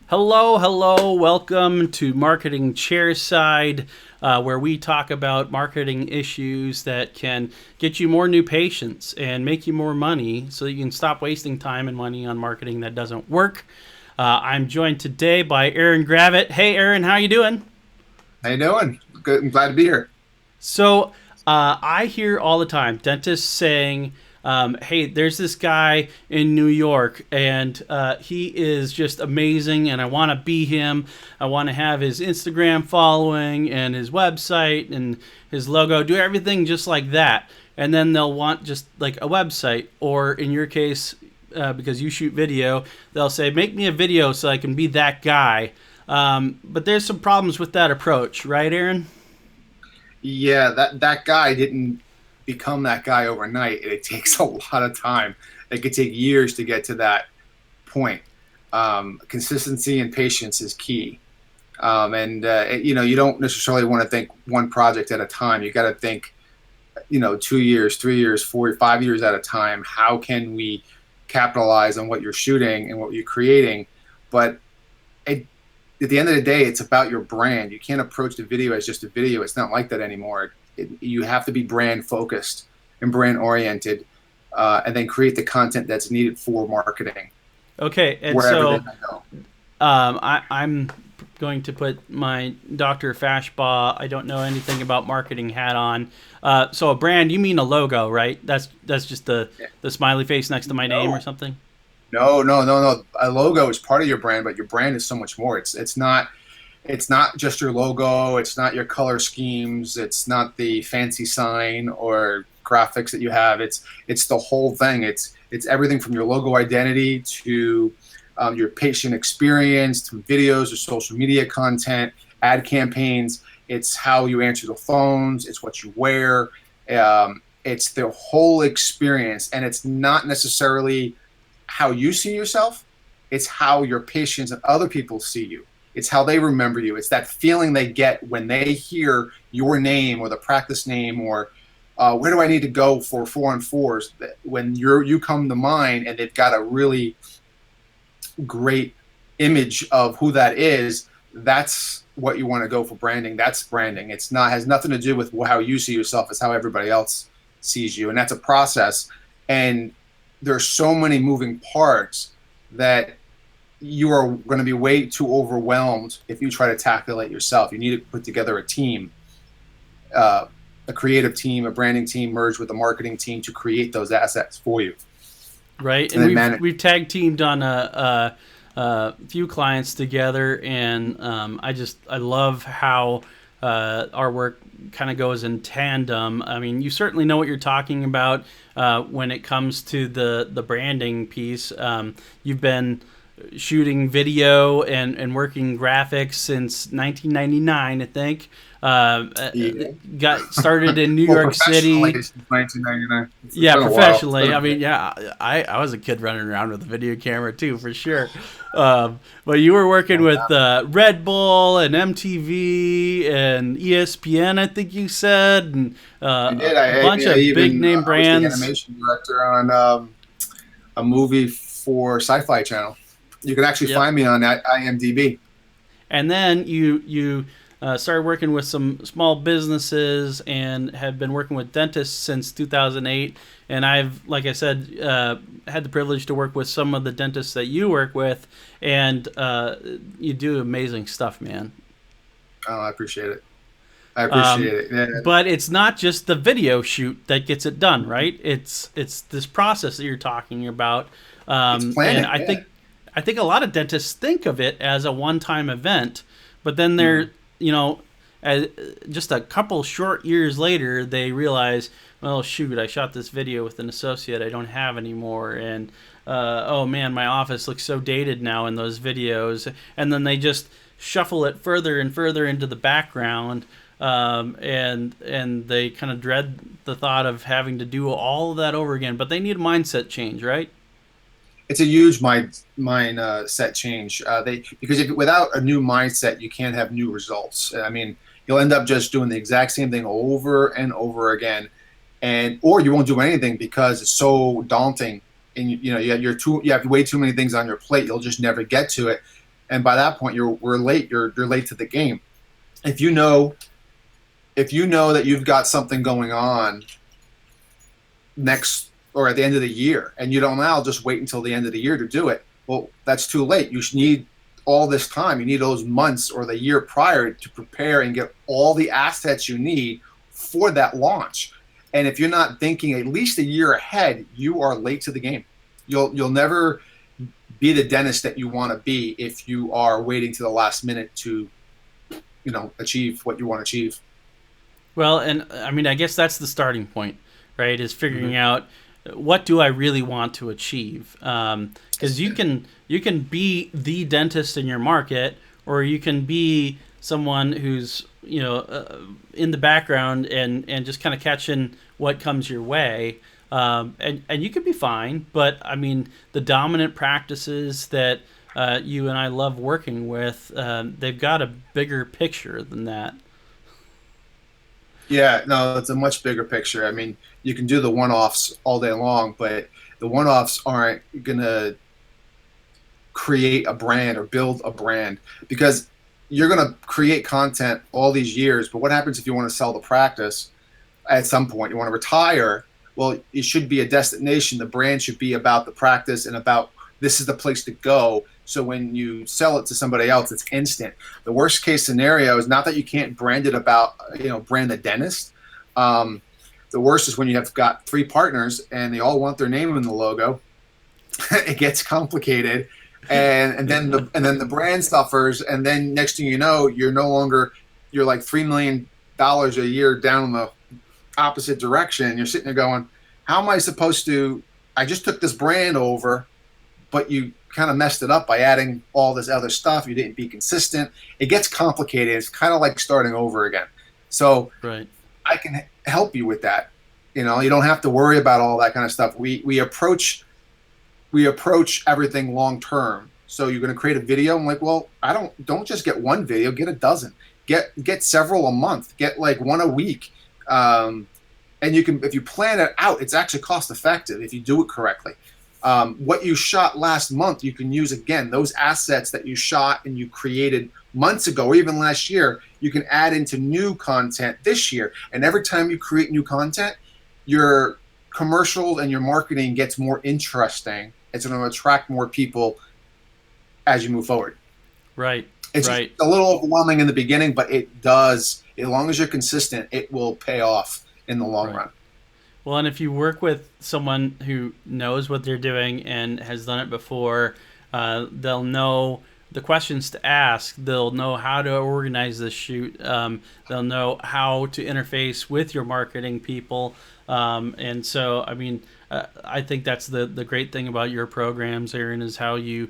Hello, welcome to Marketing Chairside, where we talk about marketing issues that can get you more new patients and make you more money so that you can stop wasting time and money on marketing that doesn't work. I'm joined today by Aaron Gravit. Hey, Aaron, how you doing? How you doing? Good. I'm glad to be here. So I hear all the time dentists saying, hey, there's this guy in New York, and he is just amazing, and I want to be him. I want to have his Instagram following and his website and his logo, do everything just like that. And then they'll want just like a website, or in your case, because you shoot video, they'll say, make me a video so I can be that guy. But there's some problems with that approach, right, Aaron? Yeah, that guy didn't become that guy overnight. It takes a lot of time. It could take years to get to that point. Consistency and patience is key. You don't necessarily want to think one project at a time. You got to think, 2 years, 3 years, 4, 5 years at a time. How can we capitalize on what you're shooting and what you're creating? But at the end of the day, it's about your brand. You can't approach the video as just a video. It's not like that anymore. You have to be brand focused and brand oriented, and then create the content that's needed for marketing. Okay, and so I'm going to put my Dr. Fashbaugh, I don't know anything about marketing hat on. So a brand, you mean a logo, right? That's just the smiley face next to my name or something? No. A logo is part of your brand, but your brand is so much more. It's not just your logo. It's not your color schemes. It's not the fancy sign or graphics that you have. It's the whole thing. It's everything from your logo identity to your patient experience, to videos or social media content, ad campaigns. It's how you answer the phones. It's what you wear. It's the whole experience, and it's not necessarily how you see yourself. It's how your patients and other people see you. It's how they remember you. It's that feeling they get when they hear your name or the practice name, or where do I need to go for 4-on-4s? When you come to mind and they've got a really great image of who that is, that's what you want to go for branding. That's branding. Has nothing to do with how you see yourself. It's how everybody else sees you. And that's a process. And there's so many moving parts that you are going to be way too overwhelmed if you try to tackle it yourself. You need to put together a team, a creative team, a branding team, merged with a marketing team to create those assets for you. Right, and we've tag teamed on a few clients together, and I love how our work kind of goes in tandem. I mean, you certainly know what you're talking about when it comes to the branding piece. You've been shooting video and working graphics since 1999, I think. Got started in New York City. Since 1999. Yeah, professionally. I mean, I was a kid running around with a video camera too, for sure. But you were working with Red Bull and MTV and ESPN, I think you said, and a bunch of big name brands. I was the animation director on a movie for Sci-Fi Channel. You can actually find me on IMDb. And then you started working with some small businesses and have been working with dentists since 2008. And I've, like I said, had the privilege to work with some of the dentists that you work with, and you do amazing stuff, man. Oh, I appreciate it. Yeah. But it's not just the video shoot that gets it done, right? It's this process that you're talking about. It's planning, and I think a lot of dentists think of it as a one-time event, but then they're, just a couple short years later, they realize, well, shoot, I shot this video with an associate I don't have anymore, and oh man, my office looks so dated now in those videos, and then they just shuffle it further and further into the background, and they kind of dread the thought of having to do all of that over again. But they need a mindset change, right? it's a huge mindset change. Because without a new mindset, you can't have new results. I mean, you'll end up just doing the exact same thing over and over again, and or you won't do anything because it's so daunting, and you have way too many things on your plate. You'll just never get to it, and by that point, we're late. You're late to the game. If you know if you know that you've got something going on next or at the end of the year, and you don't now just wait until the end of the year to do it, well, that's too late. You need all this time. You need those months or the year prior to prepare and get all the assets you need for that launch. And if you're not thinking at least a year ahead, you are late to the game. You'll never be the dentist that you want to be if you are waiting to the last minute to achieve what you want to achieve. Well, and I mean, I guess that's the starting point, right? Is Mm-hmm. figuring out what do I really want to achieve? Because you can be the dentist in your market, or you can be someone who's in the background and just kind of catching what comes your way. And you could be fine, but I mean, the dominant practices that you and I love working with, they've got a bigger picture than that. Yeah, no, it's a much bigger picture. I mean, you can do the one-offs all day long, but the one-offs aren't gonna create a brand or build a brand, because you're gonna create content all these years. But what happens if you want to sell the practice at some point? You want to retire. Well, it should be a destination. The brand should be about the practice and about this is the place to go. So when you sell it to somebody else, it's instant. The worst case scenario is not that you can't brand it about, brand the dentist. Um, the worst is when you have got three partners and they all want their name in the logo. It gets complicated, and then the brand suffers, and then next thing you know, you're like $3 million a year down in the opposite direction. You're sitting there going, how am I supposed to? I just took this brand over, but you kind of messed it up by adding all this other stuff. You didn't be consistent. It gets complicated. It's kind of like starting over again. So Right. I can help you with that. You don't have to worry about all that kind of stuff. We approach everything long term. So you're going to create a video. I'm like, well, I don't just get one video, get a dozen, get several a month, get like one a week. Um, and if you plan it out, it's actually cost effective if you do it correctly. What you shot last month, you can use again. Those assets that you shot and you created months ago, or even last year, you can add into new content this year. And every time you create new content, your commercial and your marketing gets more interesting. It's going to attract more people as you move forward. Right. It's just Right. a little overwhelming in the beginning, but it does. As long as you're consistent, it will pay off in the long Right. run. Well, and if you work with someone who knows what they're doing and has done it before, they'll know the questions to ask. They'll know how to organize this shoot. They'll know how to interface with your marketing people. And so, I mean, I think that's the great thing about your programs, Aaron, is how you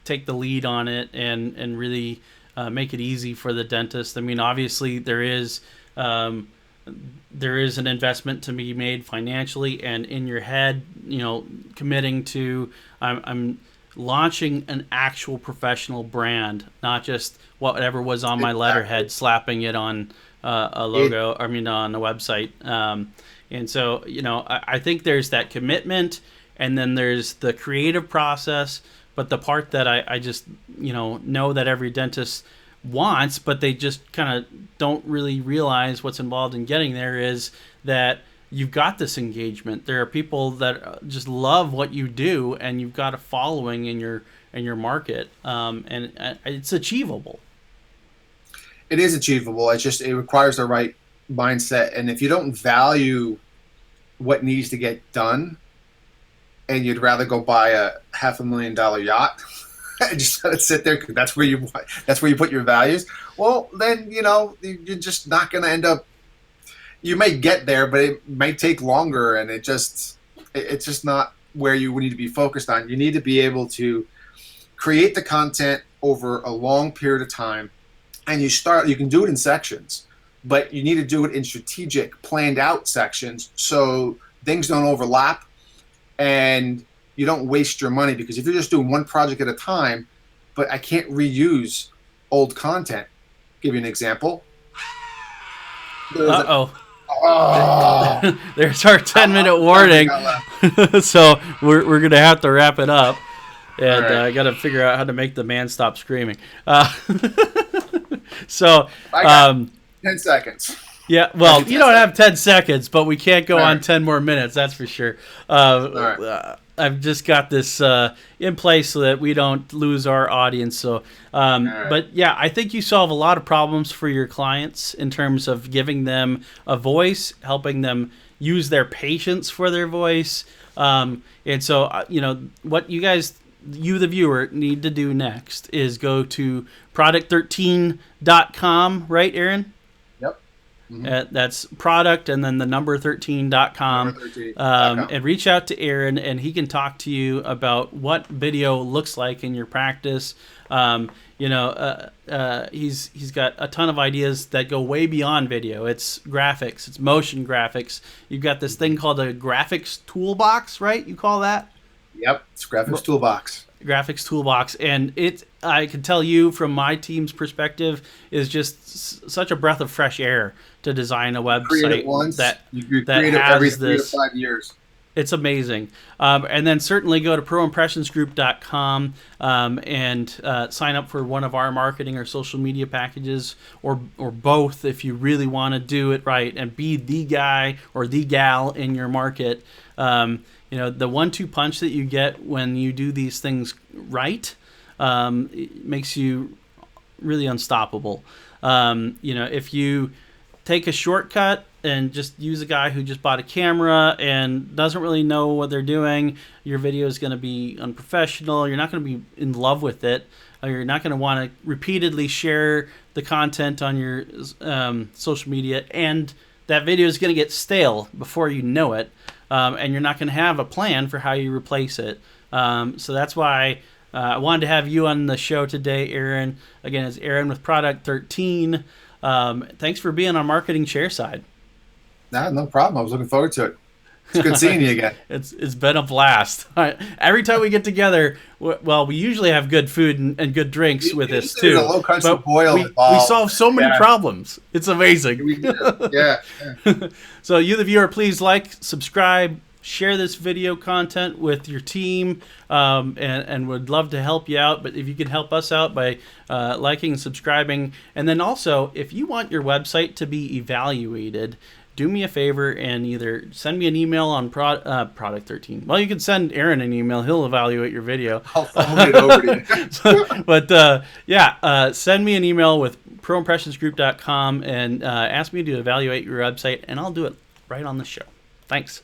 take the lead on it and really make it easy for the dentist. I mean, obviously, Um, there is an investment to be made financially and in your head, committing to I'm launching an actual professional brand, not just whatever was on my Exactly. letterhead, slapping it on a It, logo, I mean, on a website. And so, I think there's that commitment, and then there's the creative process. But the part that I just, know that every dentist wants, but they just kind of don't really realize what's involved in getting there, is that you've got this engagement. There are people that just love what you do, and you've got a following in your market, and it's achievable. it is achievable. It requires the right mindset. And if you don't value what needs to get done, and you'd rather go buy a $500,000 yacht and just let it sit there because that's where you put your values. Well, then you're just not going to end up. You may get there, but it may take longer, and it's just not where you need to be focused on. You need to be able to create the content over a long period of time, and you can do it in sections, but you need to do it in strategic, planned out sections so things don't overlap, and you don't waste your money, because if you're just doing one project at a time, but I can't reuse old content. Give you an example. Uh-oh. Oh, There's our 10-minute warning. So we're going to have to wrap it up. And right. I got to figure out how to make the man stop screaming. So I got 10 seconds. Yeah, well, you don't have 10 seconds, but we can't go on right. 10 more minutes, that's for sure. Right. I've just got this in place so that we don't lose our audience. So, right. But yeah, I think you solve a lot of problems for your clients in terms of giving them a voice, helping them use their patience for their voice. And so, what you guys, you the viewer, need to do next is go to product13.com, right, Aaron? Mm-hmm. That's product and then the number 13.com. And reach out to Aaron, and he can talk to you about what video looks like in your practice. He's got a ton of ideas that go way beyond video. It's graphics, it's motion graphics. You've got this thing called a graphics toolbox, right? You call that? Yep, it's graphics toolbox. Graphics toolbox, and I can tell you from my team's perspective, is just such a breath of fresh air to design a website that has every this 3 to 5 years. It's amazing. And then certainly go to proimpressionsgroup.com and sign up for one of our marketing or social media packages, or both if you really want to do it right and be the guy or the gal in your market. The 1-2 punch that you get when you do these things right, it makes you really unstoppable. If you take a shortcut and just use a guy who just bought a camera and doesn't really know what they're doing, your video is going to be unprofessional. You're not going to be in love with it. You're not going to want to repeatedly share the content on your social media, and that video is going to get stale before you know it. And you're not going to have a plan for how you replace it. So that's why I wanted to have you on the show today, Aaron. Again, it's Aaron with Product 13. Thanks for being on Marketing Chairside. No problem. I was looking forward to it. It's good seeing you again. It's been a blast. Every time we get together, we usually have good food and good drinks with this too. There's a low country boil we solve so many problems. It's amazing. Yeah. So you, the viewer, please like, subscribe, share this video content with your team, and would love to help you out. But if you could help us out by liking and subscribing, and then also if you want your website to be evaluated, do me a favor and either send me an email on Product 13. Well, you can send Aaron an email. He'll evaluate your video. I'll phone it over to you. Send me an email with proimpressionsgroup.com and ask me to evaluate your website, and I'll do it right on the show. Thanks.